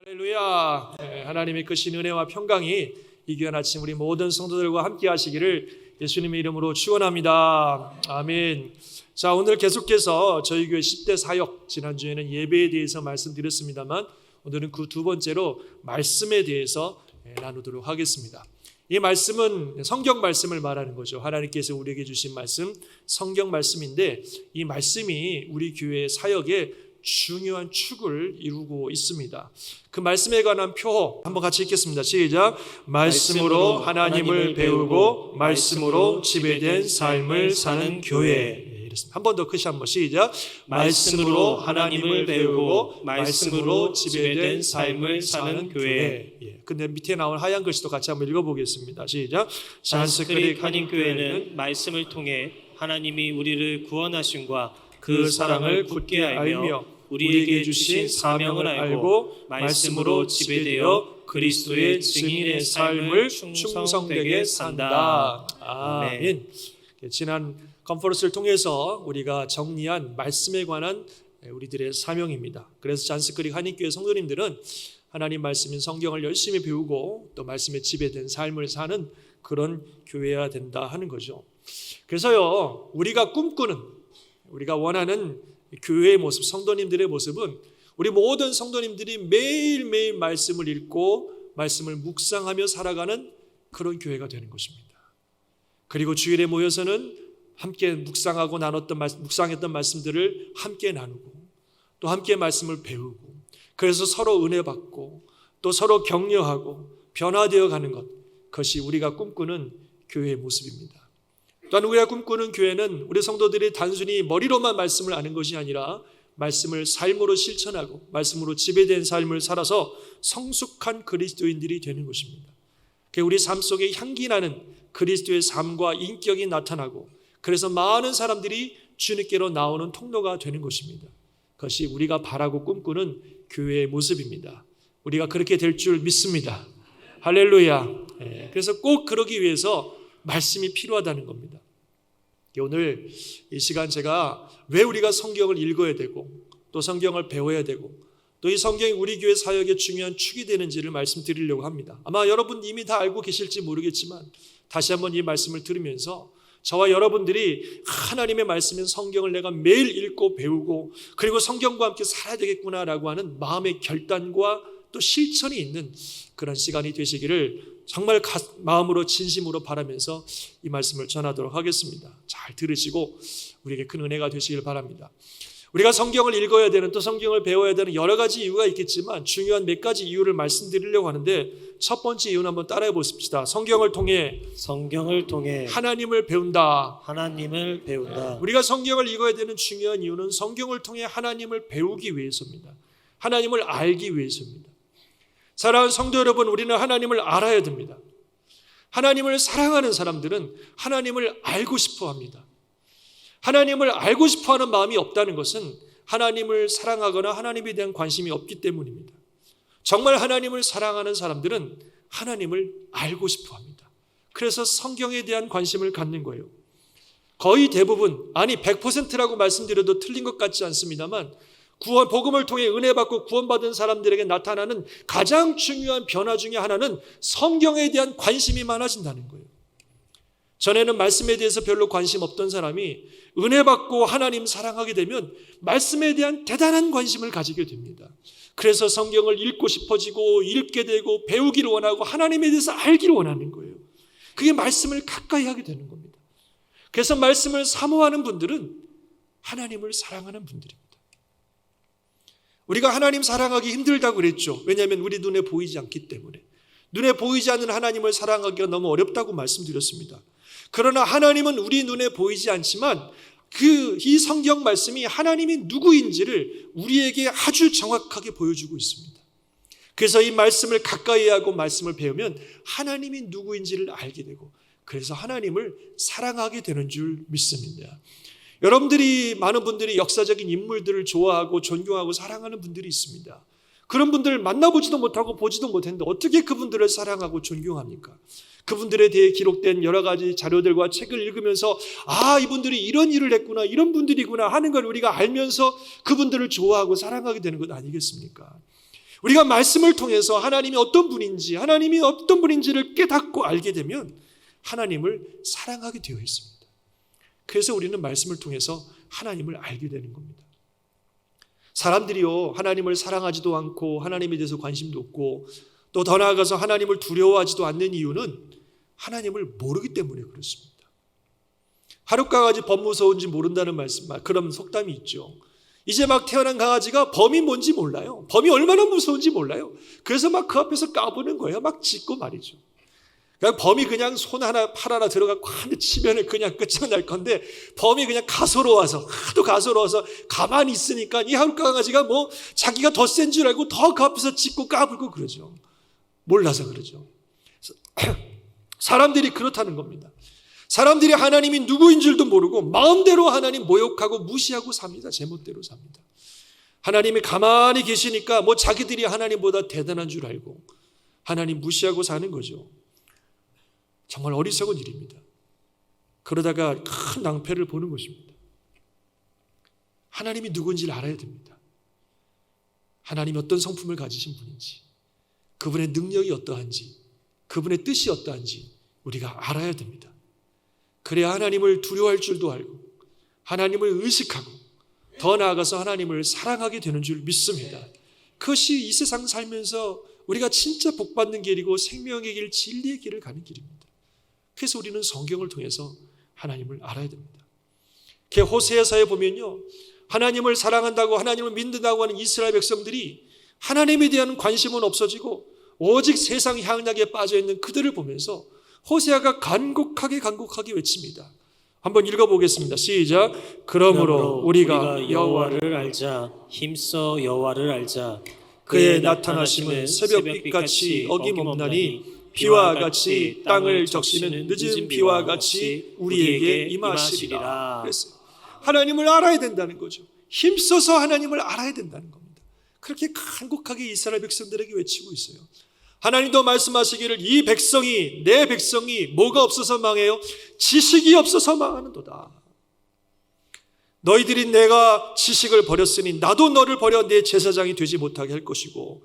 할렐루야. 하나님의 크신 은혜와 평강이 이 귀한 아침 우리 모든 성도들과 함께 하시기를 예수님의 이름으로 축원합니다. 아멘. 자, 오늘 계속해서 저희 교회 10대 사역, 지난주에는 예배에 대해서 말씀드렸습니다만 오늘은 그 두 번째로 말씀에 대해서 나누도록 하겠습니다. 이 말씀은 성경 말씀을 말하는 거죠. 하나님께서 우리에게 주신 말씀, 성경 말씀인데 이 말씀이 우리 교회의 사역에 중요한 축을 이루고 있습니다. 그 말씀에 관한 표호 한번 같이 읽겠습니다. 시작. 말씀으로 하나님을 배우고 말씀으로 지배된 삶을 사는 교회. 한 번 더 크게 한번 시작. 말씀으로 하나님을 배우고 말씀으로 지배된 삶을 사는 교회. 근데 밑에 나온 하얀 글씨도 같이 한번 읽어보겠습니다. 시작. 산스크릿 한인교회는 말씀을 통해 하나님이 우리를 구원하심과 그 사랑을 굳게 알며 우리에게 주신 사명을 알고 말씀으로 지배되어 그리스도의 증인의 삶을 충성되게 산다. 아멘. 지난 컨퍼런스를 통해서 우리가 정리한 말씀에 관한 우리들의 사명입니다. 그래서 잔스크릭 한인교회 성도님들은 하나님 말씀인 성경을 열심히 배우고 또 말씀에 지배된 삶을 사는 그런 교회여야 된다 하는 거죠. 그래서요, 우리가 꿈꾸는, 우리가 원하는 교회의 모습, 성도님들의 모습은 우리 모든 성도님들이 매일매일 말씀을 읽고 말씀을 묵상하며 살아가는 그런 교회가 되는 것입니다. 그리고 주일에 모여서는 함께 묵상하고 묵상했던 말씀들을 함께 나누고 또 함께 말씀을 배우고 그래서 서로 은혜 받고 또 서로 격려하고 변화되어 가는 것, 그것이 우리가 꿈꾸는 교회의 모습입니다. 또한 우리가 꿈꾸는 교회는 우리 성도들이 단순히 머리로만 말씀을 아는 것이 아니라 말씀을 삶으로 실천하고 말씀으로 지배된 삶을 살아서 성숙한 그리스도인들이 되는 것입니다. 우리 삶 속에 향기 나는 그리스도의 삶과 인격이 나타나고 그래서 많은 사람들이 주님께로 나오는 통로가 되는 것입니다. 그것이 우리가 바라고 꿈꾸는 교회의 모습입니다. 우리가 그렇게 될 줄 믿습니다. 할렐루야. 그래서 꼭 그러기 위해서 말씀이 필요하다는 겁니다. 오늘 이 시간 제가 왜 우리가 성경을 읽어야 되고 또 성경을 배워야 되고 또 이 성경이 우리 교회 사역에 중요한 축이 되는지를 말씀드리려고 합니다. 아마 여러분 이미 다 알고 계실지 모르겠지만 다시 한번 이 말씀을 들으면서 저와 여러분들이 하나님의 말씀인 성경을 내가 매일 읽고 배우고 그리고 성경과 함께 살아야 되겠구나라고 하는 마음의 결단과 또 실천이 있는 그런 시간이 되시기를 정말 마음으로 진심으로 바라면서 이 말씀을 전하도록 하겠습니다. 잘 들으시고 우리에게 큰 은혜가 되시길 바랍니다. 우리가 성경을 읽어야 되는 또 성경을 배워야 되는 여러 가지 이유가 있겠지만 중요한 몇 가지 이유를 말씀드리려고 하는데 첫 번째 이유는 한번 따라해 보십시다. 성경을 통해 하나님을 배운다. 우리가 성경을 읽어야 되는 중요한 이유는 성경을 통해 하나님을 배우기 위해서입니다. 하나님을 알기 위해서입니다. 사랑하는 성도 여러분, 우리는 하나님을 알아야 됩니다. 하나님을 사랑하는 사람들은 하나님을 알고 싶어 합니다. 하나님을 알고 싶어 하는 마음이 없다는 것은 하나님을 사랑하거나 하나님에 대한 관심이 없기 때문입니다. 정말 하나님을 사랑하는 사람들은 하나님을 알고 싶어 합니다. 그래서 성경에 대한 관심을 갖는 거예요. 거의 대부분, 아니 100%라고 말씀드려도 틀린 것 같지 않습니다만 복음을 통해 은혜 받고 구원받은 사람들에게 나타나는 가장 중요한 변화 중에 하나는 성경에 대한 관심이 많아진다는 거예요. 전에는 말씀에 대해서 별로 관심 없던 사람이 은혜 받고 하나님 사랑하게 되면 말씀에 대한 대단한 관심을 가지게 됩니다. 그래서 성경을 읽고 싶어지고 읽게 되고 배우기를 원하고 하나님에 대해서 알기를 원하는 거예요. 그게 말씀을 가까이 하게 되는 겁니다. 그래서 말씀을 사모하는 분들은 하나님을 사랑하는 분들입니다. 우리가 하나님 사랑하기 힘들다고 그랬죠. 왜냐하면 우리 눈에 보이지 않기 때문에. 눈에 보이지 않는 하나님을 사랑하기가 너무 어렵다고 말씀드렸습니다. 그러나 하나님은 우리 눈에 보이지 않지만 이 성경 말씀이 하나님이 누구인지를 우리에게 아주 정확하게 보여주고 있습니다. 그래서 이 말씀을 가까이 하고 말씀을 배우면 하나님이 누구인지를 알게 되고 그래서 하나님을 사랑하게 되는 줄 믿습니다. 여러분들이 많은 분들이 역사적인 인물들을 좋아하고 존경하고 사랑하는 분들이 있습니다. 그런 분들을 만나보지도 못하고 보지도 못했는데 어떻게 그분들을 사랑하고 존경합니까? 그분들에 대해 기록된 여러 가지 자료들과 책을 읽으면서 이분들이 이런 일을 했구나, 이런 분들이구나 하는 걸 우리가 알면서 그분들을 좋아하고 사랑하게 되는 것 아니겠습니까? 우리가 말씀을 통해서 하나님이 어떤 분인지, 하나님이 어떤 분인지를 깨닫고 알게 되면 하나님을 사랑하게 되어 있습니다. 그래서 우리는 말씀을 통해서 하나님을 알게 되는 겁니다. 사람들이요, 하나님을 사랑하지도 않고 하나님에 대해서 관심도 없고 또 더 나아가서 하나님을 두려워하지도 않는 이유는 하나님을 모르기 때문에 그렇습니다. 하룻 강아지 범 무서운지 모른다는 말씀, 그런 속담이 있죠. 이제 막 태어난 강아지가 범이 뭔지 몰라요. 범이 얼마나 무서운지 몰라요. 그래서 막 그 앞에서 까부는 거예요. 막 짖고 말이죠. 그러니까 범이 그냥 손 하나, 팔 하나 들어가고 한대 치면은 그냥 끝장날 건데 범이 그냥 가소로워서, 하도 가소로워서 가만히 있으니까 이 하룻 강아지가 뭐 자기가 더 센 줄 알고 더 그 앞에서 짖고 까불고 그러죠. 몰라서 그러죠. 사람들이 그렇다는 겁니다. 사람들이 하나님이 누구인 줄도 모르고 마음대로 하나님 모욕하고 무시하고 삽니다. 제멋대로 삽니다. 하나님이 가만히 계시니까 뭐 자기들이 하나님보다 대단한 줄 알고 하나님 무시하고 사는 거죠. 정말 어리석은 일입니다. 그러다가 큰 낭패를 보는 것입니다. 하나님이 누구인지를 알아야 됩니다. 하나님이 어떤 성품을 가지신 분인지, 그분의 능력이 어떠한지, 그분의 뜻이 어떠한지 우리가 알아야 됩니다. 그래야 하나님을 두려워할 줄도 알고 하나님을 의식하고 더 나아가서 하나님을 사랑하게 되는 줄 믿습니다. 그것이 이 세상 살면서 우리가 진짜 복받는 길이고 생명의 길, 진리의 길을 가는 길입니다. 그래서 우리는 성경을 통해서 하나님을 알아야 됩니다. 호세아서에 보면요, 하나님을 사랑한다고 하나님을 믿는다고 하는 이스라엘 백성들이 하나님에 대한 관심은 없어지고 오직 세상 향락에 빠져있는 그들을 보면서 호세아가 간곡하게 외칩니다. 한번 읽어보겠습니다. 시작. 그러므로 우리가 여호와를 알자. 힘써 여호와를 알자. 그의 나타나심은 새벽빛같이 어김없나니 비와 같이 땅을 적시는 늦은 비와 같이 우리에게 임하시리라. 그랬어요. 하나님을 알아야 된다는 거죠. 힘써서 하나님을 알아야 된다는 겁니다. 그렇게 간곡하게 이스라엘 백성들에게 외치고 있어요. 하나님도 말씀하시기를 이 백성이, 내 백성이 뭐가 없어서 망해요? 지식이 없어서 망하는도다. 너희들이 내가 지식을 버렸으니 나도 너를 버려 내 제사장이 되지 못하게 할 것이고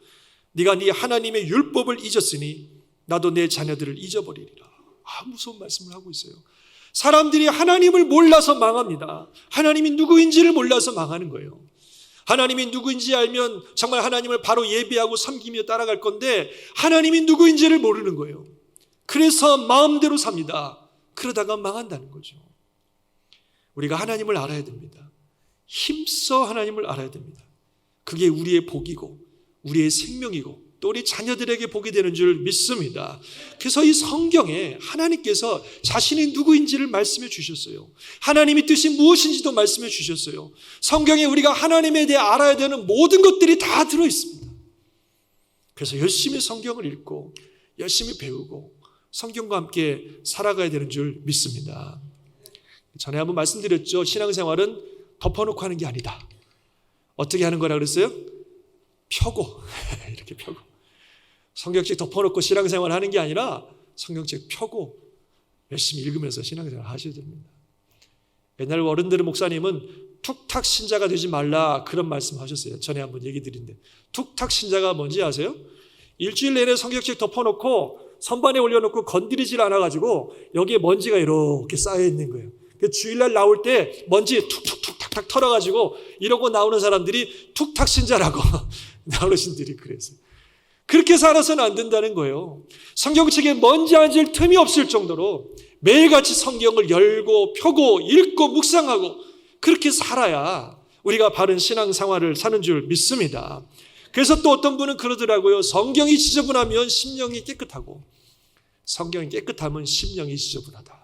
네가 네 하나님의 율법을 잊었으니 나도 내 자녀들을 잊어버리리라. 무서운 말씀을 하고 있어요. 사람들이 하나님을 몰라서 망합니다. 하나님이 누구인지를 몰라서 망하는 거예요. 하나님이 누구인지 알면 정말 하나님을 바로 예배하고 섬기며 따라갈 건데 하나님이 누구인지를 모르는 거예요. 그래서 마음대로 삽니다. 그러다가 망한다는 거죠. 우리가 하나님을 알아야 됩니다. 힘써 하나님을 알아야 됩니다. 그게 우리의 복이고 우리의 생명이고 또 우리 자녀들에게 복이 되는 줄 믿습니다. 그래서 이 성경에 하나님께서 자신이 누구인지를 말씀해 주셨어요. 하나님의 뜻이 무엇인지도 말씀해 주셨어요. 성경에 우리가 하나님에 대해 알아야 되는 모든 것들이 다 들어 있습니다. 그래서 열심히 성경을 읽고 열심히 배우고 성경과 함께 살아가야 되는 줄 믿습니다. 전에 한번 말씀드렸죠. 신앙생활은 덮어놓고 하는 게 아니다. 어떻게 하는 거라 그랬어요? 펴고 이렇게 펴고 성경책 덮어놓고 신앙생활 하는 게 아니라 성경책 펴고 열심히 읽으면서 신앙생활 하셔야 됩니다. 옛날 어른들의 목사님은 툭탁 신자가 되지 말라 그런 말씀 하셨어요. 전에 한번 얘기 드린데 툭탁 신자가 뭔지 아세요? 일주일 내내 성경책 덮어놓고 선반에 올려놓고 건드리질 않아가지고 여기에 먼지가 이렇게 쌓여있는 거예요. 주일날 나올 때 먼지 툭툭툭 탁탁 털어가지고 이러고 나오는 사람들이 툭탁 신자라고 어르신들이 그랬어요. 그렇게 살아서는 안 된다는 거예요. 성경책에 먼지 앉을 틈이 없을 정도로 매일같이 성경을 열고 펴고 읽고 묵상하고 그렇게 살아야 우리가 바른 신앙생활을 사는 줄 믿습니다. 그래서 또 어떤 분은 그러더라고요. 성경이 지저분하면 심령이 깨끗하고 성경이 깨끗하면 심령이 지저분하다.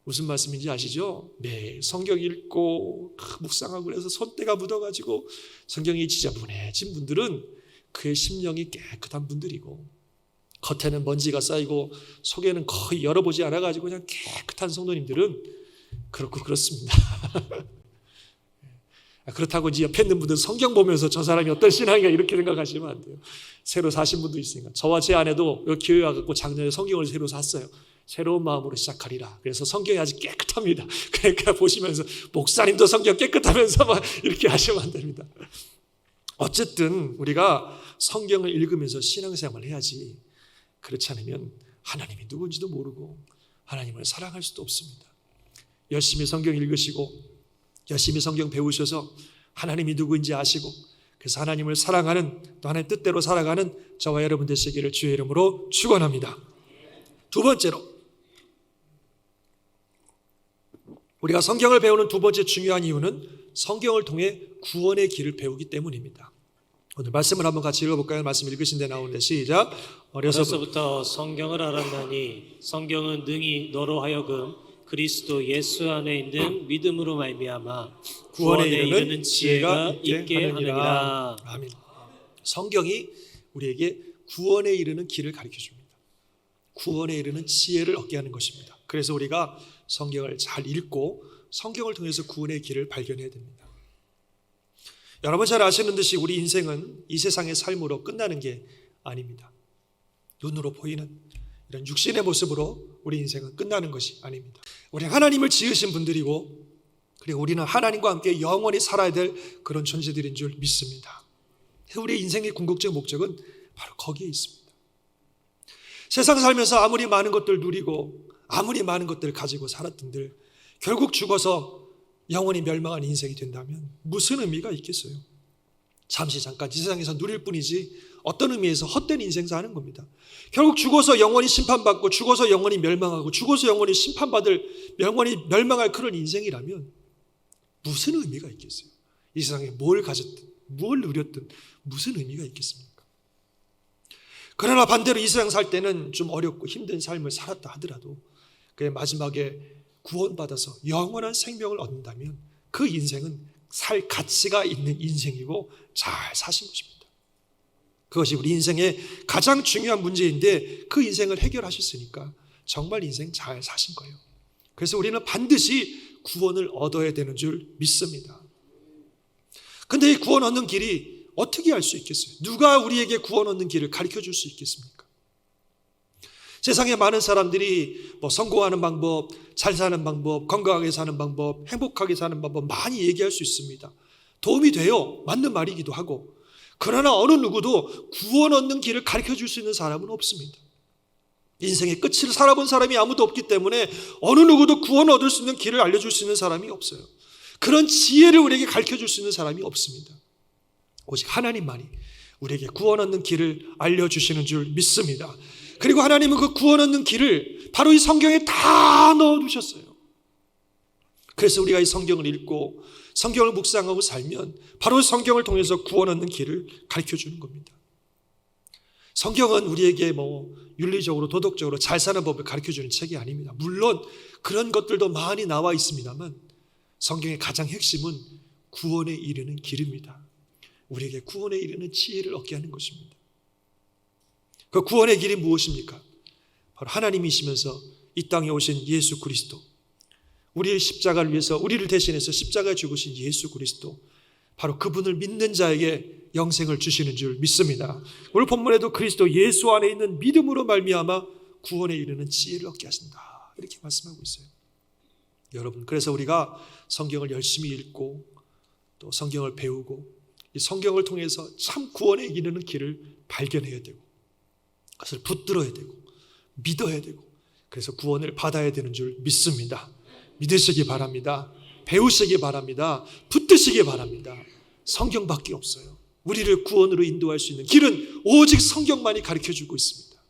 무슨 말씀인지 아시죠? 매일 성경 읽고 묵상하고 그래서 손때가 묻어가지고 성경이 지저분해진 분들은 그의 심령이 깨끗한 분들이고 겉에는 먼지가 쌓이고 속에는 거의 열어보지 않아가지고 그냥 깨끗한 성도님들은 그렇습니다. 그렇다고 이제 옆에 있는 분들 성경 보면서 저 사람이 어떤 신앙이야 이렇게 생각하시면 안 돼요. 새로 사신 분도 있으니까. 저와 제 아내도 여기 교회 와서 작년에 성경을 새로 샀어요. 새로운 마음으로 시작하리라. 그래서 성경이 아주 깨끗합니다. 그러니까 보시면서 목사님도 성경 깨끗하면서 막 이렇게 하시면 안 됩니다. 어쨌든 우리가 성경을 읽으면서 신앙생활을 해야지, 그렇지 않으면 하나님이 누군지도 모르고 하나님을 사랑할 수도 없습니다. 열심히 성경 읽으시고 열심히 성경 배우셔서 하나님이 누구인지 아시고 그래서 하나님을 사랑하는, 또 하나님의 뜻대로 살아가는 저와 여러분 되시기를 주의 이름으로 축원합니다. 두 번째로, 우리가 성경을 배우는 두 번째 중요한 이유는 성경을 통해 구원의 길을 배우기 때문입니다. 오늘 말씀을 한번 같이 읽어볼까요? 말씀 읽으신 데 나오는데 시작. 어려서부터 성경을 알았나니 성경은 능히 너로 하여금 그리스도 예수 안에 있는 믿음으로 말미암아 구원에 이르는 지혜가 있게 하느니라. 아멘. 성경이 우리에게 구원에 이르는 길을 가르쳐 줍니다. 구원에 이르는 지혜를 얻게 하는 것입니다. 그래서 우리가 성경을 잘 읽고 성경을 통해서 구원의 길을 발견해야 됩니다. 여러분 잘 아시는 듯이 우리 인생은 이 세상의 삶으로 끝나는 게 아닙니다. 눈으로 보이는 이런 육신의 모습으로 우리 인생은 끝나는 것이 아닙니다. 우리는 하나님을 지으신 분들이고, 그리고 우리는 하나님과 함께 영원히 살아야 될 그런 존재들인 줄 믿습니다. 우리 인생의 궁극적 목적은 바로 거기에 있습니다. 세상 살면서 아무리 많은 것들 누리고 아무리 많은 것들을 가지고 살았던들 결국 죽어서 영원히 멸망한 인생이 된다면 무슨 의미가 있겠어요? 잠시 잠깐 이 세상에서 누릴 뿐이지 어떤 의미에서 헛된 인생 사는 겁니다. 결국 죽어서 영원히 심판받고 죽어서 영원히 멸망하고 죽어서 영원히 심판받을, 영원히 멸망할 그런 인생이라면 무슨 의미가 있겠어요? 이 세상에 뭘 가졌든 뭘 누렸든 무슨 의미가 있겠습니까? 그러나 반대로 이 세상 살 때는 좀 어렵고 힘든 삶을 살았다 하더라도 그 마지막에 구원받아서 영원한 생명을 얻는다면 그 인생은 살 가치가 있는 인생이고 잘 사신 것입니다. 그것이 우리 인생의 가장 중요한 문제인데 그 인생을 해결하셨으니까 정말 인생 잘 사신 거예요. 그래서 우리는 반드시 구원을 얻어야 되는 줄 믿습니다. 근데 이 구원 얻는 길이 어떻게 알 수 있겠어요? 누가 우리에게 구원 얻는 길을 가르쳐 줄 수 있겠습니까? 세상에 많은 사람들이 성공하는 방법, 잘 사는 방법, 건강하게 사는 방법, 행복하게 사는 방법 많이 얘기할 수 있습니다. 도움이 돼요. 맞는 말이기도 하고. 그러나 어느 누구도 구원 얻는 길을 가르쳐 줄 수 있는 사람은 없습니다. 인생의 끝을 살아본 사람이 아무도 없기 때문에 어느 누구도 구원 얻을 수 있는 길을 알려줄 수 있는 사람이 없어요. 그런 지혜를 우리에게 가르쳐 줄 수 있는 사람이 없습니다. 오직 하나님만이 우리에게 구원 얻는 길을 알려주시는 줄 믿습니다. 그리고 하나님은 그 구원 얻는 길을 바로 이 성경에 다 넣어두셨어요. 그래서 우리가 이 성경을 읽고 성경을 묵상하고 살면 바로 성경을 통해서 구원 얻는 길을 가르쳐주는 겁니다. 성경은 우리에게 윤리적으로 도덕적으로 잘 사는 법을 가르쳐주는 책이 아닙니다. 물론 그런 것들도 많이 나와 있습니다만 성경의 가장 핵심은 구원에 이르는 길입니다. 우리에게 구원에 이르는 지혜를 얻게 하는 것입니다. 그 구원의 길이 무엇입니까? 바로 하나님이시면서 이 땅에 오신 예수 그리스도, 우리의 십자가를 위해서 우리를 대신해서 십자가에 죽으신 예수 그리스도, 바로 그분을 믿는 자에게 영생을 주시는 줄 믿습니다. 오늘 본문에도 그리스도 예수 안에 있는 믿음으로 말미암아 구원에 이르는 지혜를 얻게 하신다, 이렇게 말씀하고 있어요. 여러분, 그래서 우리가 성경을 열심히 읽고 또 성경을 배우고 이 성경을 통해서 참 구원에 이르는 길을 발견해야 되고 그것을 붙들어야 되고 믿어야 되고 그래서 구원을 받아야 되는 줄 믿습니다. 믿으시기 바랍니다. 배우시기 바랍니다. 붙드시기 바랍니다. 성경밖에 없어요. 우리를 구원으로 인도할 수 있는 길은 오직 성경만이 가르쳐주고 있습니다.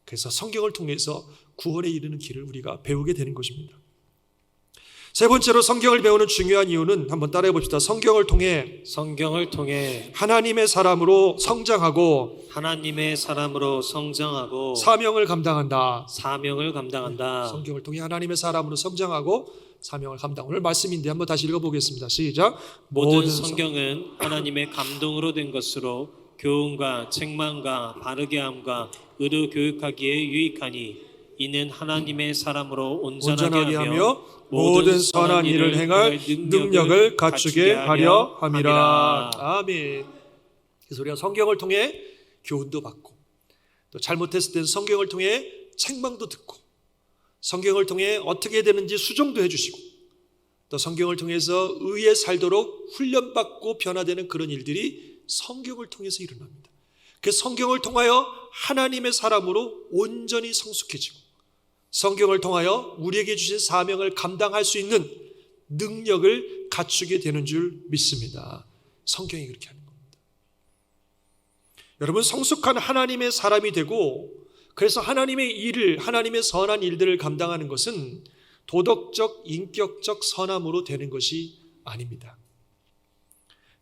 그래서 성경을 통해서 구원에 이르는 길을 우리가 배우게 되는 것입니다. 세 번째로 성경을 배우는 중요한 이유는 한번 따라해 봅시다. 성경을 통해 하나님의 사람으로 성장하고 사명을 감당한다. 성경을 통해 하나님의 사람으로 성장하고 사명을 감당. 오늘 말씀인데 한번 다시 읽어보겠습니다. 시작. 모든 성경은 하나님의 감동으로 된 것으로 교훈과 책망과 바르게 함과 의로 교육하기에 유익하니 이는 하나님의 사람으로 온전하게 하며 모든 선한 일을 행할 능력을 갖추게 하려 함이라. 아멘. 그래서 우리가 성경을 통해 교훈도 받고 또 잘못했을 때는 성경을 통해 책망도 듣고 성경을 통해 어떻게 되는지 수정도 해주시고 또 성경을 통해서 의에 살도록 훈련받고 변화되는 그런 일들이 성경을 통해서 일어납니다. 그 성경을 통하여 하나님의 사람으로 온전히 성숙해지고 성경을 통하여 우리에게 주신 사명을 감당할 수 있는 능력을 갖추게 되는 줄 믿습니다. 성경이 그렇게 하는 겁니다. 여러분, 성숙한 하나님의 사람이 되고 그래서 하나님의 일을, 하나님의 선한 일들을 감당하는 것은 도덕적, 인격적 선함으로 되는 것이 아닙니다.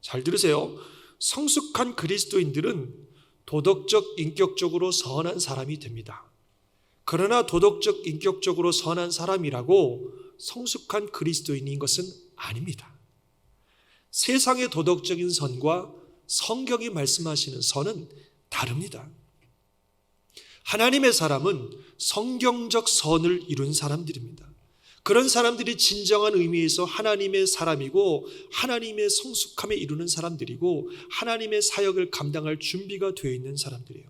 잘 들으세요. 성숙한 그리스도인들은 도덕적, 인격적으로 선한 사람이 됩니다. 그러나 도덕적, 인격적으로 선한 사람이라고 성숙한 그리스도인인 것은 아닙니다. 세상의 도덕적인 선과 성경이 말씀하시는 선은 다릅니다. 하나님의 사람은 성경적 선을 이룬 사람들입니다. 그런 사람들이 진정한 의미에서 하나님의 사람이고 하나님의 성숙함에 이루는 사람들이고 하나님의 사역을 감당할 준비가 되어 있는 사람들이에요.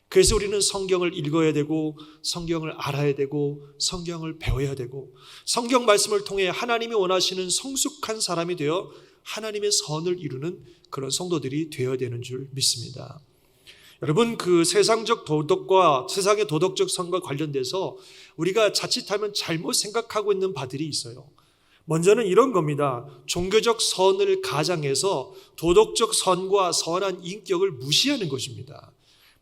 그래서 우리는 성경을 읽어야 되고 성경을 알아야 되고 성경을 배워야 되고 성경 말씀을 통해 하나님이 원하시는 성숙한 사람이 되어 하나님의 선을 이루는 그런 성도들이 되어야 되는 줄 믿습니다. 여러분, 그 세상적 도덕과 세상의 도덕적 선과 관련돼서 우리가 자칫하면 잘못 생각하고 있는 바들이 있어요. 먼저는 이런 겁니다. 종교적 선을 가장해서 도덕적 선과 선한 인격을 무시하는 것입니다.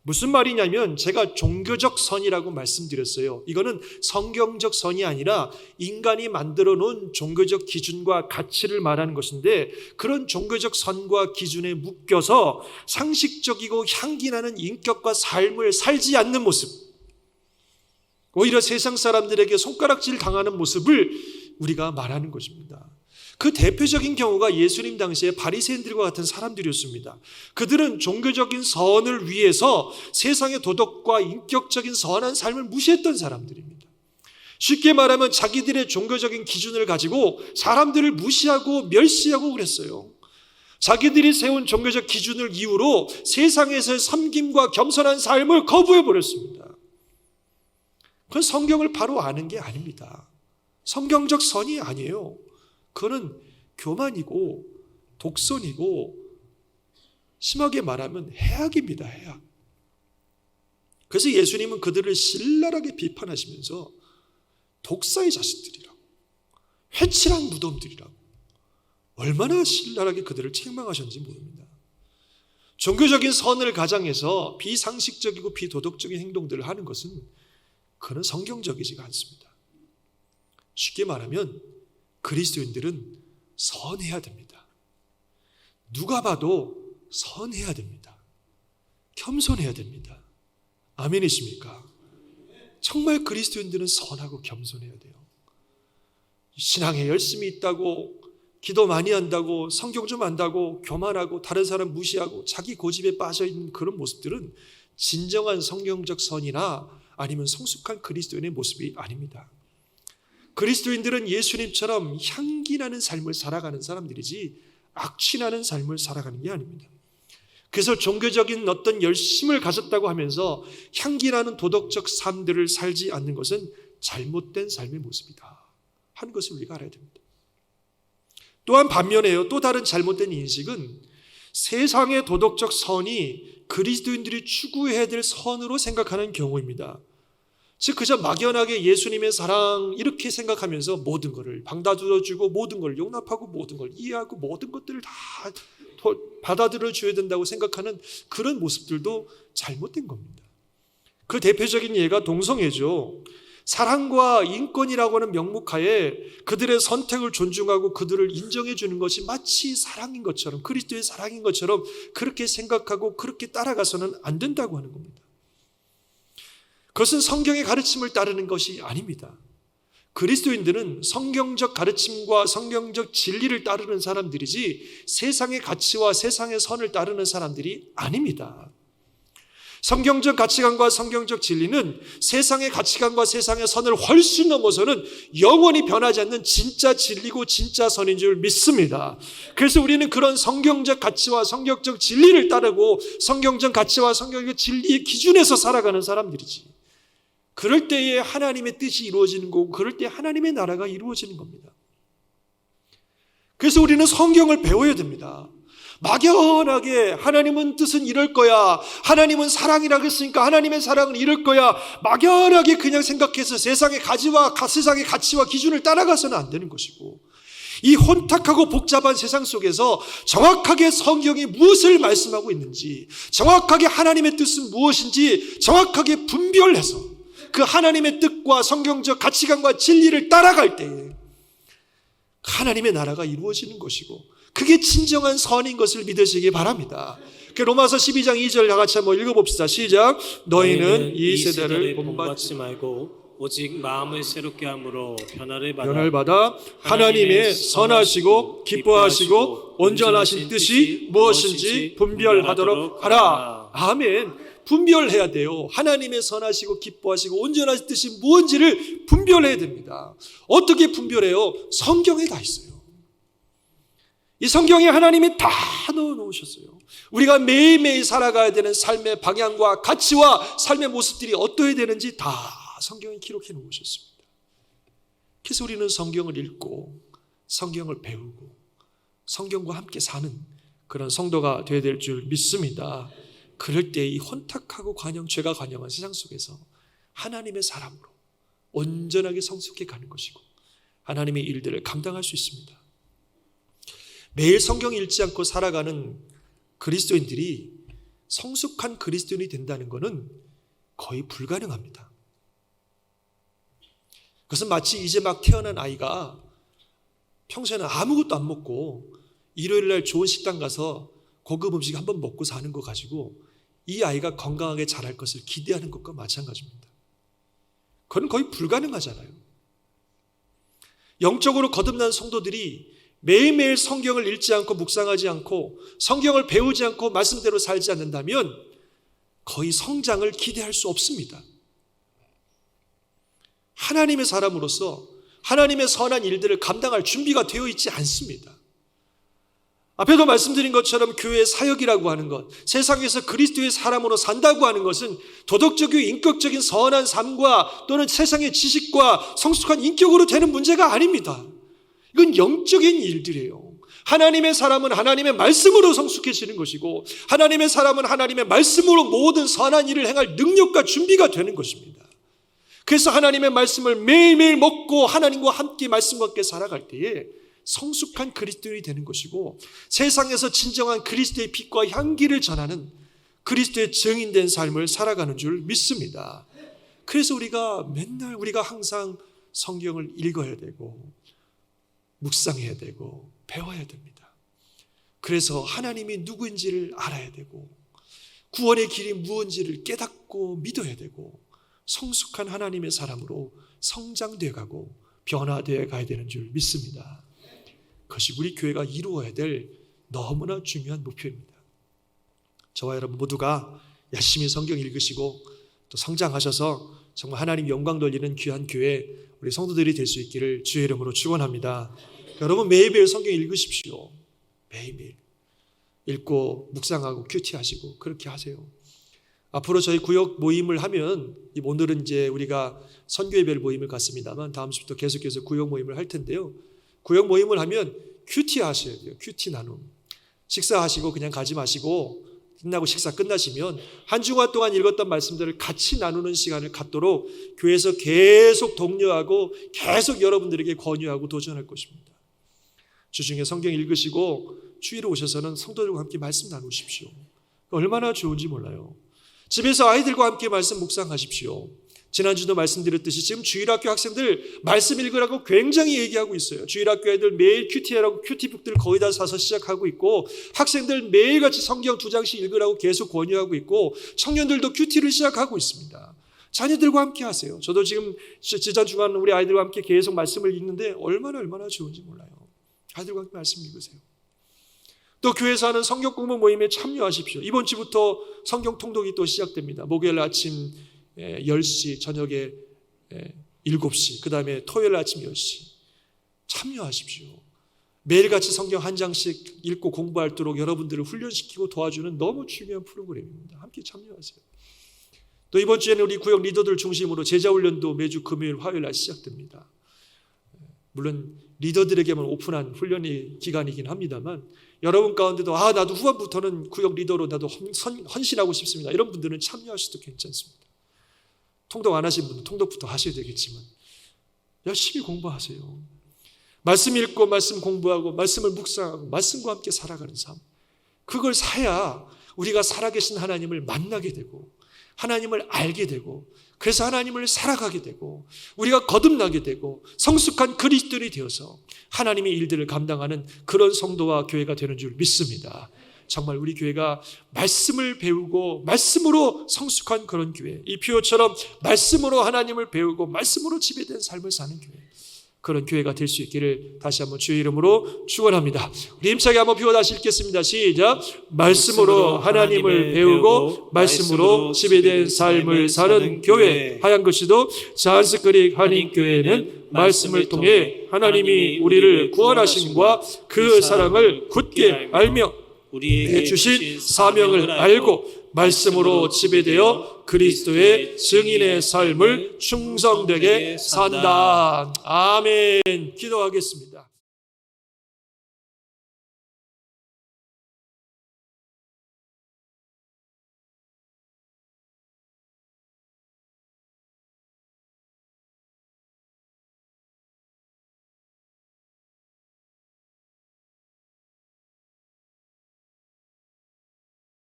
무슨 말이냐면 제가 종교적 선이라고 말씀드렸어요. 이거는 성경적 선이 아니라 인간이 만들어 놓은 종교적 기준과 가치를 말하는 것인데 그런 종교적 선과 기준에 묶여서 상식적이고 향기나는 인격과 삶을 살지 않는 모습, 오히려 세상 사람들에게 손가락질 당하는 모습을 우리가 말하는 것입니다. 그 대표적인 경우가 예수님 당시에 바리새인들과 같은 사람들이었습니다. 그들은 종교적인 선을 위해서 세상의 도덕과 인격적인 선한 삶을 무시했던 사람들입니다. 쉽게 말하면 자기들의 종교적인 기준을 가지고 사람들을 무시하고 멸시하고 그랬어요. 자기들이 세운 종교적 기준을 이유로 세상에서의 섬김과 겸손한 삶을 거부해버렸습니다. 그건 성경을 바로 아는 게 아닙니다. 성경적 선이 아니에요. 그거는 교만이고 독선이고 심하게 말하면 해악입니다. 해악. 그래서 예수님은 그들을 신랄하게 비판하시면서 독사의 자식들이라고, 회칠한 무덤들이라고 얼마나 신랄하게 그들을 책망하셨는지 모릅니다. 종교적인 선을 가장해서 비상식적이고 비도덕적인 행동들을 하는 것은 그는 성경적이지가 않습니다. 쉽게 말하면 그리스도인들은 선해야 됩니다. 누가 봐도 선해야 됩니다. 겸손해야 됩니다. 아멘이십니까? 정말 그리스도인들은 선하고 겸손해야 돼요. 신앙에 열심히 있다고, 기도 많이 한다고, 성경 좀 안다고, 교만하고 다른 사람 무시하고 자기 고집에 빠져있는 그런 모습들은 진정한 성경적 선이나 아니면 성숙한 그리스도인의 모습이 아닙니다. 그리스도인들은 예수님처럼 향기나는 삶을 살아가는 사람들이지 악취나는 삶을 살아가는 게 아닙니다. 그래서 종교적인 어떤 열심을 가졌다고 하면서 향기나는 도덕적 삶들을 살지 않는 것은 잘못된 삶의 모습이다 하는 것을 우리가 알아야 됩니다. 또한 반면에요, 또 다른 잘못된 인식은 세상의 도덕적 선이 그리스도인들이 추구해야 될 선으로 생각하는 경우입니다. 즉 그저 막연하게 예수님의 사랑 이렇게 생각하면서 모든 것을 받아들여주고 모든 걸 용납하고 모든 걸 이해하고 모든 것들을 다 받아들여줘야 된다고 생각하는 그런 모습들도 잘못된 겁니다. 그 대표적인 예가 동성애죠. 사랑과 인권이라고 하는 명목하에 그들의 선택을 존중하고 그들을 인정해 주는 것이 마치 사랑인 것처럼, 그리스도의 사랑인 것처럼 그렇게 생각하고 그렇게 따라가서는 안 된다고 하는 겁니다. 그것은 성경의 가르침을 따르는 것이 아닙니다. 그리스도인들은 성경적 가르침과 성경적 진리를 따르는 사람들이지 세상의 가치와 세상의 선을 따르는 사람들이 아닙니다. 성경적 가치관과 성경적 진리는 세상의 가치관과 세상의 선을 훨씬 넘어서는 영원히 변하지 않는 진짜 진리고 진짜 선인 줄 믿습니다. 그래서 우리는 그런 성경적 가치와 성경적 진리를 따르고 성경적 가치와 성경적 진리의 기준에서 살아가는 사람들이지. 그럴 때에 하나님의 뜻이 이루어지는 거고 그럴 때 하나님의 나라가 이루어지는 겁니다. 그래서 우리는 성경을 배워야 됩니다. 막연하게 하나님은 뜻은 이럴 거야, 하나님은 사랑이라고 했으니까 하나님의 사랑은 이럴 거야, 막연하게 그냥 생각해서 세상의 가치와 기준을 따라가서는 안 되는 것이고, 이 혼탁하고 복잡한 세상 속에서 정확하게 성경이 무엇을 말씀하고 있는지, 정확하게 하나님의 뜻은 무엇인지 정확하게 분별해서 그 하나님의 뜻과 성경적 가치관과 진리를 따라갈 때에 하나님의 나라가 이루어지는 것이고, 그게 진정한 선인 것을 믿으시기 바랍니다. 로마서 12장 2절 다 같이 한번 읽어봅시다. 시작. 너희는 이 세대를 본받지 말고 오직 마음을 새롭게 함으로 변화를 받아 하나님의 선하시고 기뻐하시고 온전하신 뜻이 무엇인지 분별하도록 하라. 아멘. 분별해야 돼요. 하나님의 선하시고 기뻐하시고 온전하신 뜻이 무엇인지를 분별해야 됩니다. 어떻게 분별해요? 성경에 다 있어요. 이 성경에 하나님이 다 넣어놓으셨어요. 우리가 매일매일 살아가야 되는 삶의 방향과 가치와 삶의 모습들이 어떠해야 되는지 다 성경에 기록해 놓으셨습니다. 그래서 우리는 성경을 읽고 성경을 배우고 성경과 함께 사는 그런 성도가 되어야 될 줄 믿습니다. 그럴 때 이 혼탁하고 죄가 관영한 세상 속에서 하나님의 사람으로 온전하게 성숙해 가는 것이고 하나님의 일들을 감당할 수 있습니다. 매일 성경 읽지 않고 살아가는 그리스도인들이 성숙한 그리스도인이 된다는 것은 거의 불가능합니다. 그것은 마치 이제 막 태어난 아이가 평소에는 아무것도 안 먹고 일요일 날 좋은 식당 가서 고급 음식 한번 먹고 사는 거 가지고 이 아이가 건강하게 자랄 것을 기대하는 것과 마찬가지입니다. 그건 거의 불가능하잖아요. 영적으로 거듭난 성도들이 매일매일 성경을 읽지 않고 묵상하지 않고 성경을 배우지 않고 말씀대로 살지 않는다면 거의 성장을 기대할 수 없습니다. 하나님의 사람으로서 하나님의 선한 일들을 감당할 준비가 되어 있지 않습니다. 앞에도 말씀드린 것처럼 교회의 사역이라고 하는 것, 세상에서 그리스도의 사람으로 산다고 하는 것은 도덕적이고 인격적인 선한 삶과 또는 세상의 지식과 성숙한 인격으로 되는 문제가 아닙니다. 이건 영적인 일들이에요. 하나님의 사람은 하나님의 말씀으로 성숙해지는 것이고 하나님의 사람은 하나님의 말씀으로 모든 선한 일을 행할 능력과 준비가 되는 것입니다. 그래서 하나님의 말씀을 매일매일 먹고 하나님과 함께 말씀과 함께 살아갈 때에 성숙한 그리스도인이 되는 것이고 세상에서 진정한 그리스도의 빛과 향기를 전하는 그리스도의 증인된 삶을 살아가는 줄 믿습니다. 그래서 우리가 항상 성경을 읽어야 되고 묵상해야 되고 배워야 됩니다. 그래서 하나님이 누구인지를 알아야 되고 구원의 길이 무엇인지를 깨닫고 믿어야 되고 성숙한 하나님의 사람으로 성장되어 가고 변화되어 가야 되는 줄 믿습니다. 그것이 우리 교회가 이루어야 될 너무나 중요한 목표입니다. 저와 여러분 모두가 열심히 성경 읽으시고 또 성장하셔서 정말 하나님 영광 돌리는 귀한 교회 우리 성도들이 될 수 있기를 주의 이름으로 축원합니다. 여러분 매일매일 성경 읽으십시오. 매일매일 읽고 묵상하고 큐티하시고 그렇게 하세요. 앞으로 저희 구역 모임을 하면 오늘은 이제 우리가 선교예배를 모임을 갖습니다만 다음 주부터 계속해서 구역 모임을 할 텐데요. 구역 모임을 하면 큐티 하셔야 돼요. 큐티 나눔. 식사하시고 그냥 가지 마시고 끝나고 식사 끝나시면 한 주간 동안 읽었던 말씀들을 같이 나누는 시간을 갖도록 교회에서 계속 독려하고 계속 여러분들에게 권유하고 도전할 것입니다. 주중에 성경 읽으시고 주일에 오셔서는 성도들과 함께 말씀 나누십시오. 얼마나 좋은지 몰라요. 집에서 아이들과 함께 말씀 묵상하십시오. 지난주도 말씀드렸듯이 지금 주일학교 학생들 말씀 읽으라고 굉장히 얘기하고 있어요. 주일학교 애들 매일 큐티하라고 큐티북들 거의 다 사서 시작하고 있고 학생들 매일같이 성경 2장씩 읽으라고 계속 권유하고 있고 청년들도 큐티를 시작하고 있습니다. 자녀들과 함께 하세요. 저도 지금 지난 주간 우리 아이들과 함께 계속 말씀을 읽는데 얼마나 좋은지 몰라요. 아이들과 함께 말씀 읽으세요. 또 교회에서 하는 성경 공부 모임에 참여하십시오. 이번 주부터 성경 통독이 또 시작됩니다. 목요일 아침 10시, 저녁에 7시, 그 다음에 토요일 아침 10시 참여하십시오. 매일같이 성경 한 장씩 읽고 공부하도록 여러분들을 훈련시키고 도와주는 너무 중요한 프로그램입니다. 함께 참여하세요. 또 이번 주에는 우리 구역 리더들 중심으로 제자훈련도 매주 금요일, 화요일 날 시작됩니다. 물론 리더들에게만 오픈한 훈련의 기간이긴 합니다만 여러분 가운데도 나도 후반부터는 구역 리더로 나도 헌신하고 싶습니다. 이런 분들은 참여하셔도 괜찮습니다. 통독 안 하신 분은 통독부터 하셔야 되겠지만 열심히 공부하세요. 말씀 읽고 말씀 공부하고 말씀을 묵상하고 말씀과 함께 살아가는 삶. 그걸 사야 우리가 살아계신 하나님을 만나게 되고 하나님을 알게 되고 그래서 하나님을 살아가게 되고 우리가 거듭나게 되고 성숙한 그리스도인이 되어서 하나님의 일들을 감당하는 그런 성도와 교회가 되는 줄 믿습니다. 정말 우리 교회가 말씀을 배우고 말씀으로 성숙한 그런 교회, 이 표처럼 말씀으로 하나님을 배우고 말씀으로 지배된 삶을 사는 교회, 그런 교회가 될 수 있기를 다시 한번 주의 이름으로 축원합니다. 우리 힘차게 한번 비워 다시 읽겠습니다. 시작. 말씀으로 하나님을 배우고 말씀으로 지배된 삶을 사는 교회. 하얀 글씨도 잔스크릭 한인교회는 말씀을 통해 하나님이 우리를 구원하심과 그 사랑을 굳게 알며 우리에게 주신 사명을 알고 말씀으로 지배되어 그리스도의 증인의 삶을 충성되게 산다. 아멘. 기도하겠습니다.